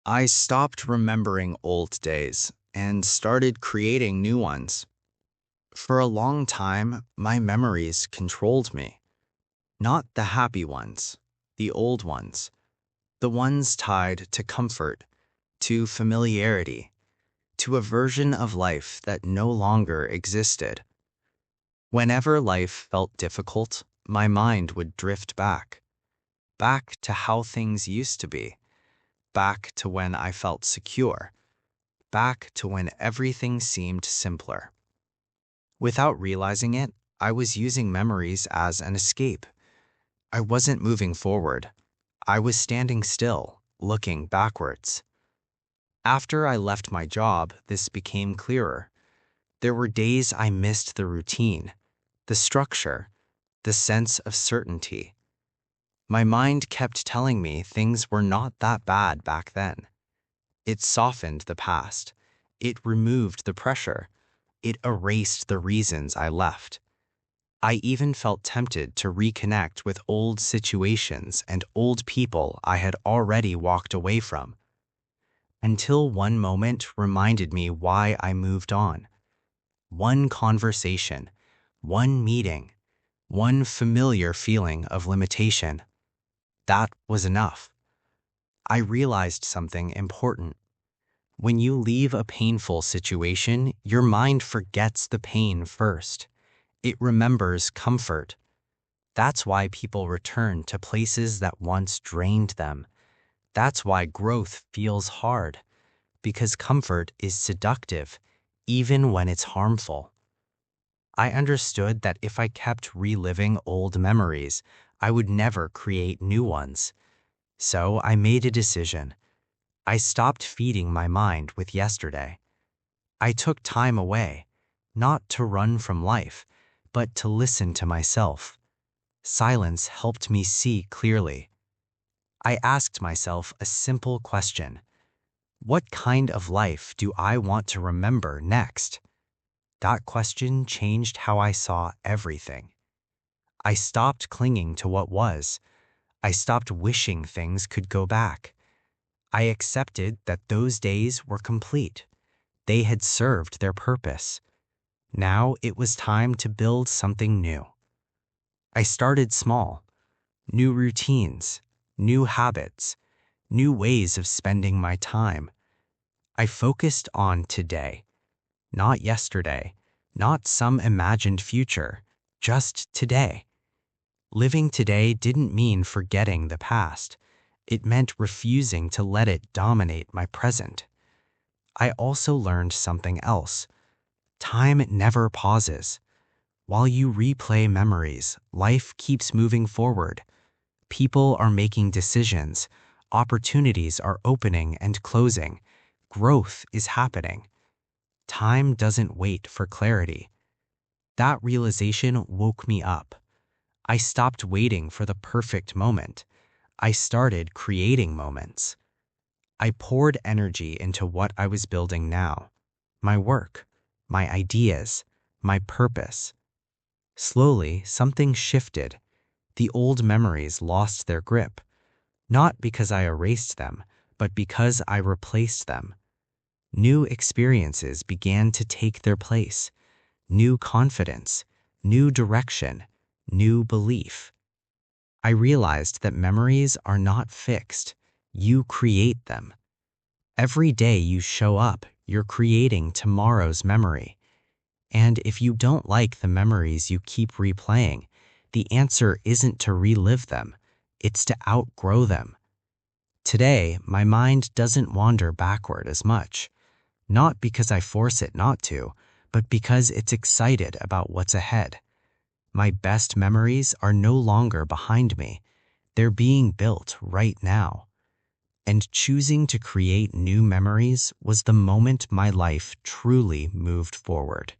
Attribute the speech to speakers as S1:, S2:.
S1: I stopped remembering old days and started creating new ones. For a long time, my memories controlled me. Not the happy ones, the old ones, the ones tied to comfort, to familiarity, to a version of life that no longer existed. Whenever life felt difficult, my mind would drift back to how things used to be, back to when I felt secure, back to when everything seemed simpler. Without realizing it, I was using memories as an escape. I wasn't moving forward. I was standing still, looking backwards. After I left my job, this became clearer. There were days I missed the routine, the structure, the sense of certainty. My mind kept telling me things were not that bad back then. It softened the past. It removed the pressure. It erased the reasons I left. I even felt tempted to reconnect with old situations and old people I had already walked away from, until one moment reminded me why I moved on. One conversation, one meeting, one familiar feeling of limitation. That was enough. I realized something important. When you leave a painful situation, your mind forgets the pain first. It remembers comfort. That's why people return to places that once drained them. That's why growth feels hard, because comfort is seductive, even when it's harmful. I understood that if I kept reliving old memories, I would never create new ones. So I made a decision. I stopped feeding my mind with yesterday. I took time away, not to run from life, but to listen to myself. Silence helped me see clearly. I asked myself a simple question. What kind of life do I want to remember next? That question changed how I saw everything. I stopped clinging to what was. I stopped wishing things could go back. I accepted that those days were complete. They had served their purpose. Now it was time to build something new. I started small. New routines, new habits, new ways of spending my time. I focused on today, not yesterday, not some imagined future, just today. Living today didn't mean forgetting the past. It meant refusing to let it dominate my present. I also learned something else. Time never pauses. While you replay memories, life keeps moving forward. People are making decisions. Opportunities are opening and closing. Growth is happening. Time doesn't wait for clarity. That realization woke me up. I stopped waiting for the perfect moment. I started creating moments. I poured energy into what I was building now. My work, my ideas, my purpose. Slowly, something shifted. The old memories lost their grip, not because I erased them, but because I replaced them. New experiences began to take their place. New confidence, new direction, new belief. I realized that memories are not fixed. You create them. Every day you show up, you're creating tomorrow's memory. And if you don't like the memories you keep replaying, the answer isn't to relive them, it's to outgrow them. Today, my mind doesn't wander backward as much, not because I force it not to, but because it's excited about what's ahead. My best memories are no longer behind me. They're being built right now. And choosing to create new memories was the moment my life truly moved forward.